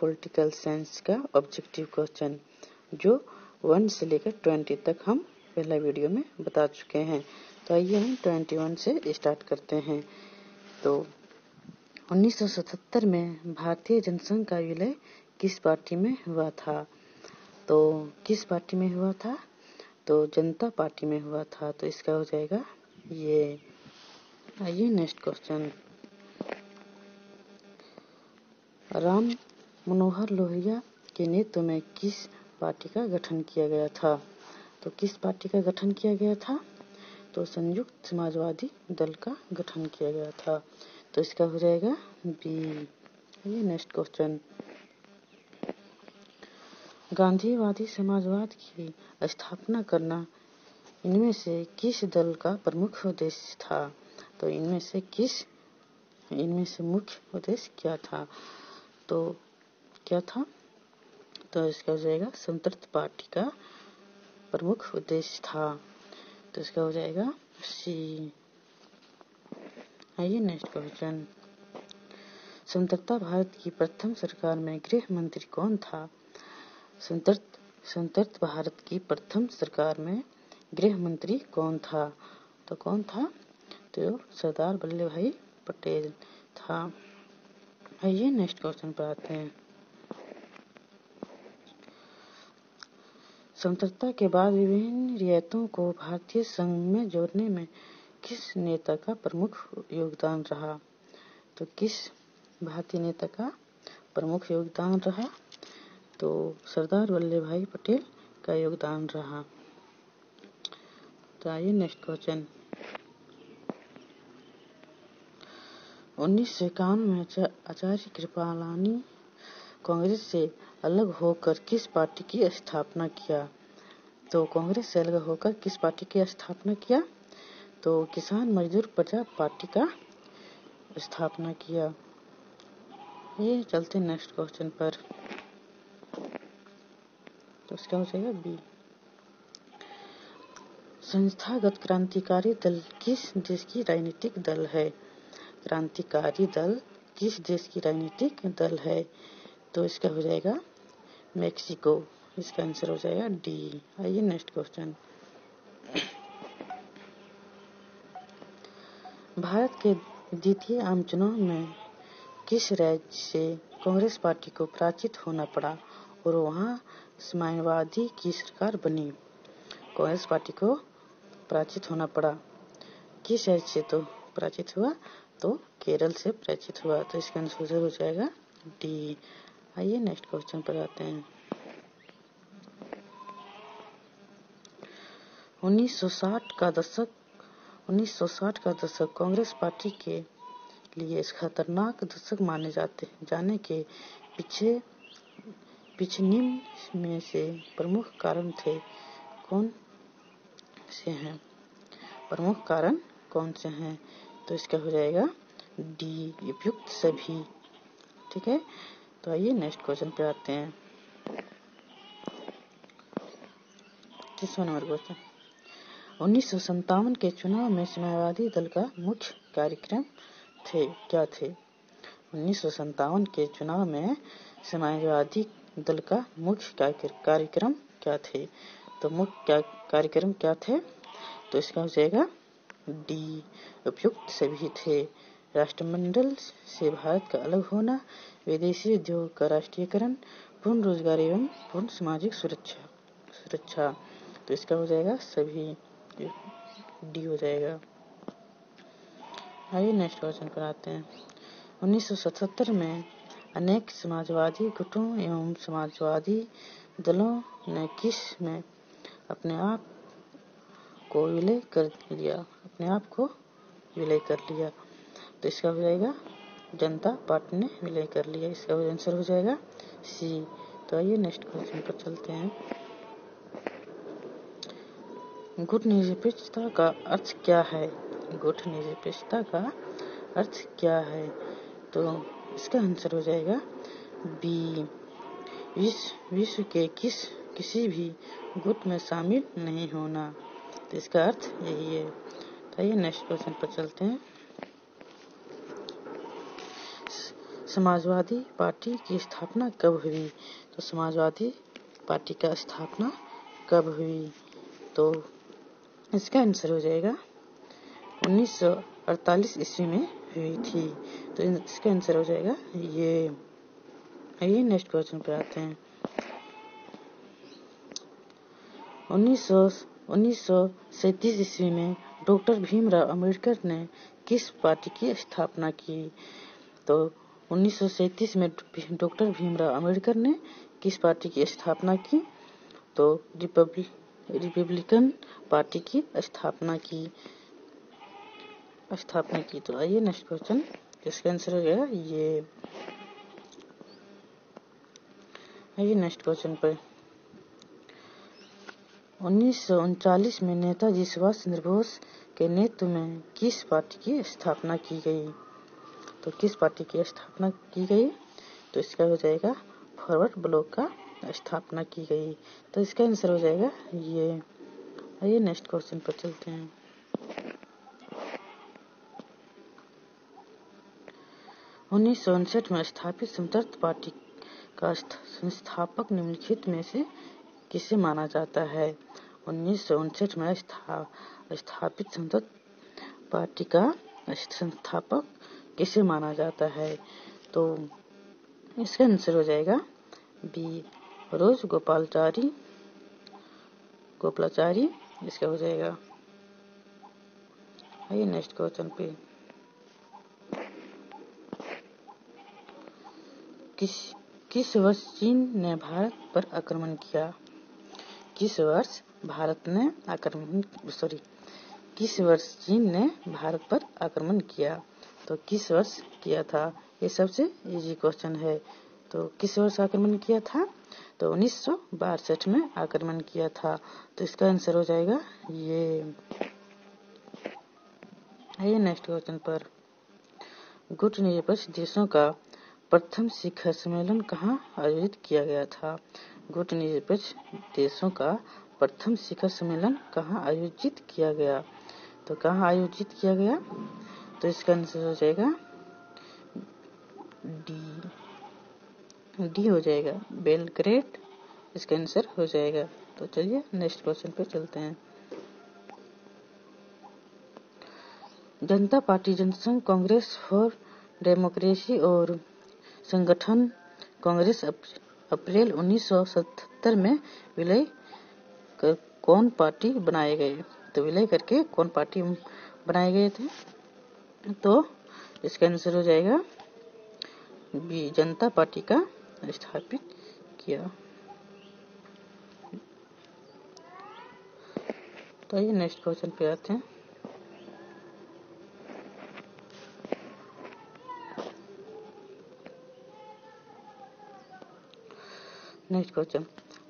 Political science का objective question, जो 1 से लेकर 20 तक हम पहला वीडियो में बता चुके हैं। तो आइए हम 21 से स्टार्ट करते हैं। तो 1977 में भारतीय जनसंघ का विलय किस पार्टी में हुआ था? तो किस पार्टी में हुआ था? तो जनता पार्टी में हुआ था। तो इसका हो जाएगा ये। आइए नेक्स्ट क्वेश्चन। राम मनोहर लोहिया के नेतृत्व में किस पार्टी का गठन किया गया था? तो किस पार्टी का गठन किया गया था? तो संयुक्त समाजवादी दल का गठन किया गया था। तो इसका हो जाएगा बी। ये नेक्स्ट क्वेश्चन। गांधीवादी समाजवाद की स्थापना करना इनमें से किस दल का प्रमुख उद्देश्य था? तो इनमें से मुख्य उद्देश्य क्या था? तो क्या था? तो इसका हो जाएगा समदर्थ पार्टी का प्रमुख उद्देश्य था। तो इसका हो जाएगा सी। आइए नेक्स्ट क्वेश्चन। स्वतंत्रता भारत की प्रथम सरकार में गृह मंत्री कौन था? स्वतंत्र भारत की प्रथम सरकार में गृह मंत्री कौन था? तो कौन था? तो सरदार वल्लभ भाई पटेल था। आइए नेक्स्ट क्वेश्चन पर आते हैं। स्वतंत्रता के बाद विभिन्न रियायतों को भारतीय संघ में जोड़ने में किस नेता का प्रमुख योगदान रहा? तो किस भारतीय नेता का प्रमुख योगदान रहा? तो सरदार वल्लभ भाई पटेल का योगदान रहा। तो आइए नेक्स्ट क्वेश्चन। 1951 में आचार्य कृपलानी कांग्रेस से अलग होकर किस पार्टी की स्थापना किया? तो कांग्रेस से अलग होकर किस पार्टी की स्थापना किया? तो किसान मजदूर प्रजा पार्टी का स्थापना किया। ये चलते नेक्स्ट क्वेश्चन पर। तो इसका हो जाएगा बी। संस्थागत क्रांतिकारी दल किस देश की राजनीतिक दल है? क्रांतिकारी दल किस देश की राजनीतिक दल है? तो इसका हो जाएगा मेक्सिको। इसका आंसर हो जाएगा डी। आइए नेक्स्ट क्वेश्चन। भारत के द्वितीय आम चुनाव में किस राज्य से कांग्रेस पार्टी को पराजित होना पड़ा और वहां समाजवादी की सरकार बनी? कांग्रेस पार्टी को पराजित होना पड़ा किस राज्य से? तो पराजित हुआ तो केरल से पराजित हुआ। तो इसका आंसर हो जाएगा डी। आइए नेक्स्ट क्वेश्चन पर आते हैं। 1960 का दशक कांग्रेस पार्टी के लिए खतरनाक दशक माने जाने के पीछे निम्न में से प्रमुख कारण थे कौन से हैं? प्रमुख कारण कौन से हैं? तो इसका हो जाएगा डी, उपयुक्त सभी। ठीक है। तो आइए नेक्स्ट क्वेश्चन पे आते हैं। 30वां नंबर क्वेश्चन। 1957 के चुनाव में समाजवादी दल का मुख्य कार्यक्रम क्या थे? 1957 के चुनाव में समाजवादी दल का मुख्य कार्यक्रम क्या थे? तो मुख्य कार्यक्रम क्या थे? तो इसका हो जाएगा डी, उपयुक्त सभी थे। राष्ट्रमंडल से भारत का अलग होना, विदेशी उद्योग का राष्ट्रीयकरण, पूर्ण रोजगार एवं पूर्ण सामाजिक सुरक्षा। तो इसका हो जाएगा सभी, डी हो जाएगा। आइए नेक्स्ट क्वेश्चन पर आते हैं। 1977 में अनेक समाजवादी गुटों एवं समाजवादी दलों ने किस में अपने आप को विलय कर लिया? तो इसका हो जाएगा जनता पार्टी ने विलय कर लिया। इसका आंसर हो जाएगा सी। तो आइए नेक्स्ट क्वेश्चन पर चलते हैं। गुट निरपेक्षता का अर्थ क्या है? गुट निरपेक्षता का अर्थ क्या है? तो इसका आंसर हो जाएगा बी, विश्व के किसी भी गुट में शामिल नहीं होना। तो इसका अर्थ यही है। तो आइए नेक्स्ट क्वेश्चन पर चलते हैं। समाजवादी पार्टी की स्थापना कब हुई? तो समाजवादी पार्टी का स्थापना कब हुई? तो इसका आंसर हो जाएगा 1948 ईस्वी में हुई थी। तो इसका आंसर हो जाएगा ये। आइए नेक्स्ट क्वेश्चन पे आते हैं। 1937 ईस्वी में डॉक्टर भीमराव अंबेडकर ने किस पार्टी की स्थापना की? तो 1937 में डॉक्टर भीमराव अंबेडकर ने किस पार्टी की स्थापना की? तो रिपब्लिकन पार्टी की स्थापना की। तो आइए नेक्स्ट क्वेश्चन, इसका आंसर हो गया ये। आइए नेक्स्ट क्वेश्चन पर। 1939 में नेताजी सुभाष चंद्र बोस के नेतृत्व में किस पार्टी की स्थापना की गई? तो किस पार्टी की स्थापना की गई? तो इसका हो जाएगा फॉरवर्ड ब्लॉक का स्थापना की गई। तो इसका आंसर हो जाएगा ये। आइए नेक्स्ट क्वेश्चन पर चलते हैं। 1959 में स्थापित समदर्थ पार्टी का संस्थापक निम्नलिखित में से किसे माना जाता है? 1959 में स्थापित समदर्थ पार्टी का संस्थापक किसे माना जाता है? तो इसका आंसर हो जाएगा बी, रोज गोपालाचारी इसका हो जाएगा। आइए नेक्स्ट क्वेश्चन पे। किस वर्ष चीन ने भारत पर आक्रमण किया? किस वर्ष चीन ने भारत पर आक्रमण किया? तो किस वर्ष किया था? ये सबसे इजी क्वेश्चन है। तो किस वर्ष आक्रमण किया था? तो 1962 में आक्रमण किया था। तो इसका आंसर हो जाएगा ये। आइए नेक्स्ट क्वेश्चन पर। गुट निरपेक्ष देशों का प्रथम शिखर सम्मेलन कहाँ आयोजित किया गया था? गुट निरपेक्ष देशों का प्रथम शिखर सम्मेलन कहाँ आयोजित किया गया? तो कहाँ आयोजित किया गया? तो इसका आंसर हो जाएगा डी हो जाएगा, बेलग्रेड इसका आंसर हो जाएगा। तो चलिए नेक्स्ट क्वेश्चन पे चलते हैं। Janata party Jansangh Congress for democracy और संगठन कांग्रेस अप्रैल 1977 में विलय कर कौन पार्टी बनाए गए? तो विलय करके कौन पार्टी बनाए गए थे? तो इसका आंसर हो जाएगा बी, जनता पार्टी का स्थापित किया। तो ये नेक्स्ट क्वेश्चन पे आते हैं। नेक्स्ट क्वेश्चन,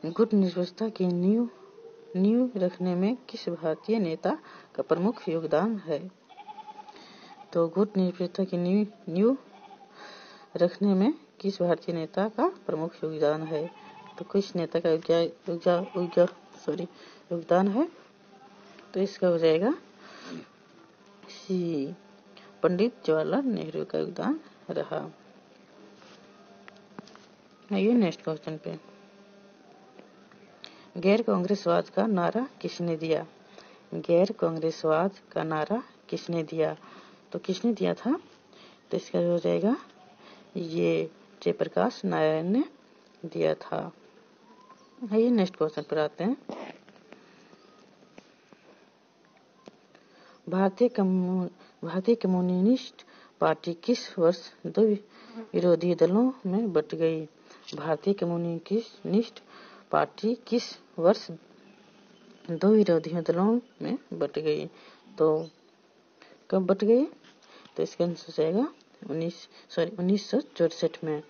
गुट निरपेक्षता की नींव रखने में किस भारतीय नेता का प्रमुख योगदान है? तो गुट निरपेक्षता की नींव रखने में किस भारतीय नेता का प्रमुख योगदान है? तो किस नेता का योगदान है? तो इसका हो जाएगा सी, पंडित जवाहरलाल नेहरू का योगदान रहा। आइए नेक्स्ट क्वेश्चन पे। गैर कांग्रेसवाद का नारा किसने दिया? गैर कांग्रेसवाद का नारा किसने दिया? तो किसने दिया था? तो इसका हो जाएगा ये, जयप्रकाश नारायण ने दिया था। आइए नेक्स्ट क्वेश्चन पर आते हैं। भारतीय कम्युनिस्ट पार्टी किस वर्ष दो विरोधी दलों में बट गई? भारतीय कम्युनिस्ट पार्टी किस वर्ष दो विरोधी दलों में बट गई? तो कब बट गई? तो इसका आंसर हो जाएगा 1964 में।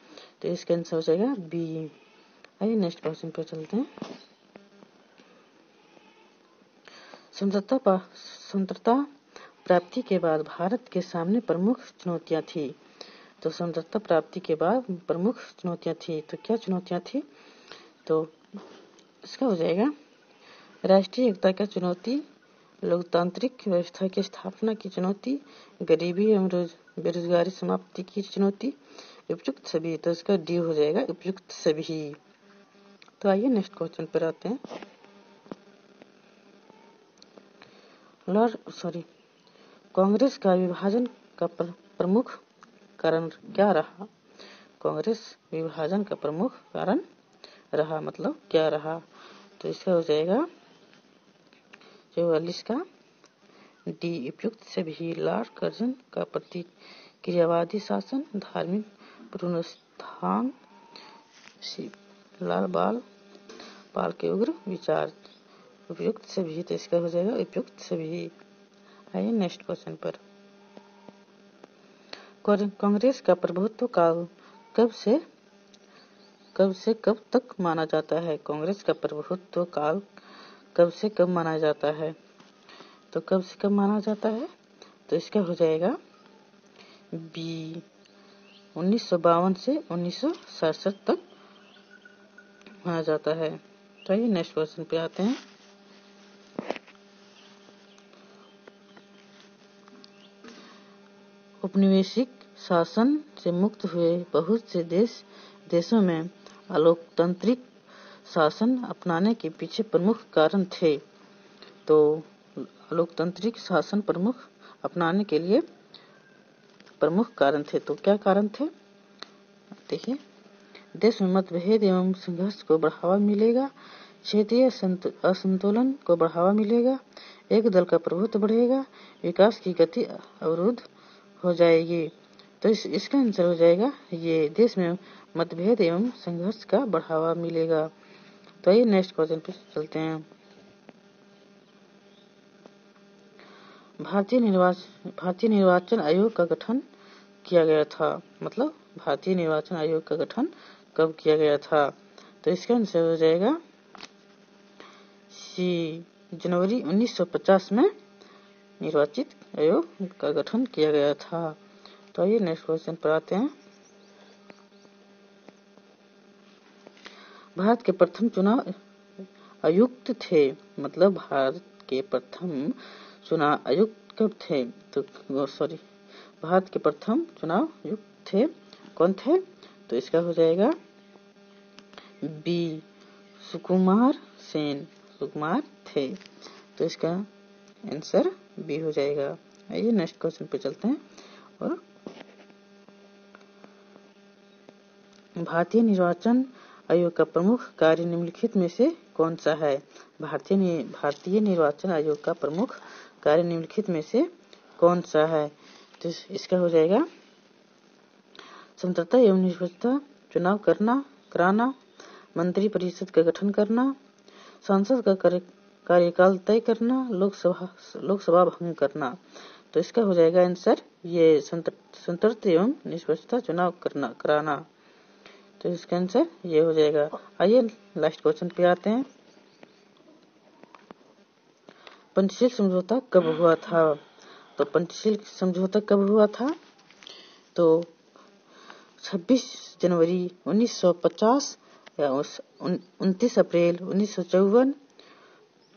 तो इसका आंसर हो जाएगा बी। आइए नेक्स्ट क्वेश्चन पर चलते हैं। स्वतंत्रता प्राप्ति के बाद भारत के सामने प्रमुख चुनौतियां थी। तो स्वतंत्रता प्राप्ति के बाद प्रमुख चुनौतियां थी, तो क्या चुनौतियां थी? तो इसका हो जाएगा राष्ट्रीय एकता की चुनौती, लोकतांत्रिक व्यवस्था की स्थापना की चुनौती, गरीबी एवं बेरोजगारी समाप्ति की चुनौती, उपयुक्त सभी, तो इसका डी हो जाएगा उपयुक्त सभी। तो आइए नेक्स्ट क्वेश्चन पर आते हैं। कांग्रेस का विभाजन का प्रमुख कारण क्या रहा? कांग्रेस विभाजन का प्रमुख कारण रहा मतलब क्या रहा? तो इसका हो जाएगा 44 का डी उपयुक्त सभी। लॉर्ड कर्जन का प्रतिक्रियावादी शासन, धार्मिक पुनरुत्थान, लाल पाल के उग्र विचार, उपयुक्त सभी। तो इसका हो जाएगा उपयुक्त सभी। आइए नेक्स्ट क्वेश्चन पर। कांग्रेस का प्रभुत्व काल कब से कब तक माना जाता है? कांग्रेस का प्रभुत्व काल कब से कब माना जाता है? तो कब से कब माना जाता है? तो इसका हो जाएगा बी 1952 से 1967 तक माना जाता है। तो ये नेक्स्ट क्वेश्चन पे आते हैं। औपनिवेशिक शासन से मुक्त हुए बहुत से देशों में अलोकतांत्रिक शासन अपनाने के पीछे प्रमुख कारण थे। तो लोकतांत्रिक शासन प्रमुख अपनाने के लिए प्रमुख कारण थे। तो क्या कारण थे? देखिए, देश में मतभेद एवं संघर्ष को बढ़ावा मिलेगा, क्षेत्रीय असंतुलन को बढ़ावा मिलेगा, एक दल का प्रभुत्व बढ़ेगा, विकास की गति अवरुद्ध हो जाएगी। तो इसका आंसर हो जाएगा ये, देश में मतभेद एवं संघर्ष का बढ़ावा मिलेगा। तो ये नेक्स्ट क्वेश्चन पे चलते हैं। भारतीय निर्वाचन आयोग का गठन किया गया था, मतलब भारतीय निर्वाचन आयोग का गठन कब किया गया था? तो इसका आंसर हो जाएगा सी, जनवरी 1950 में निर्वाचित आयोग का गठन किया गया था। तो आइए नेक्स्ट क्वेश्चन पर आते हैं। भारत के प्रथम चुनाव आयुक्त थे, मतलब भारत के प्रथम चुनाव आयुक्त कब थे? तो भारत के प्रथम चुनाव आयुक्त थे, कौन थे? तो इसका हो जाएगा बी, सुकुमार सेन थे। तो इसका आंसर बी हो जाएगा। आइए नेक्स्ट क्वेश्चन पे चलते हैं। और भारतीय निर्वाचन आयोग का प्रमुख कार्य निम्नलिखित में से कौन सा है? भारतीय निर्वाचन आयोग का प्रमुख कार्य निम्नलिखित में से कौन सा है? तो इसका हो जाएगा स्वतंत्रता एवं निष्पक्षता चुनाव कराना, मंत्री परिषद का गठन करना, संसद का कार्यकाल तय करना, लोकसभा भंग करना। तो इसका हो जाएगा आंसर ये, स्वतंत्रता एवं निष्पक्षता चुनाव कराना। तो इसका आंसर ये हो जाएगा। आइए लास्ट क्वेश्चन पे आते हैं। पंचशील समझौता कब हुआ था? तो पंचशील समझौता कब हुआ था? तो 26 जनवरी 1950 या 29 अप्रैल 1954,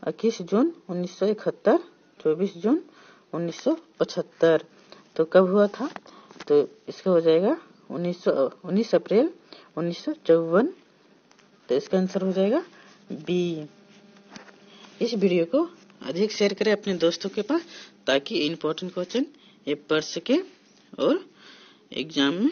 21 जून 1971, 24 जून 1975। तो कब हुआ था? तो इसका हो जाएगा 19 अप्रैल 1954। तो इसका आंसर हो जाएगा बी। इस वीडियो को अधिक शेयर करें अपने दोस्तों के पास, ताकि इम्पोर्टेंट क्वेश्चन ये पढ़ सके और एग्जाम में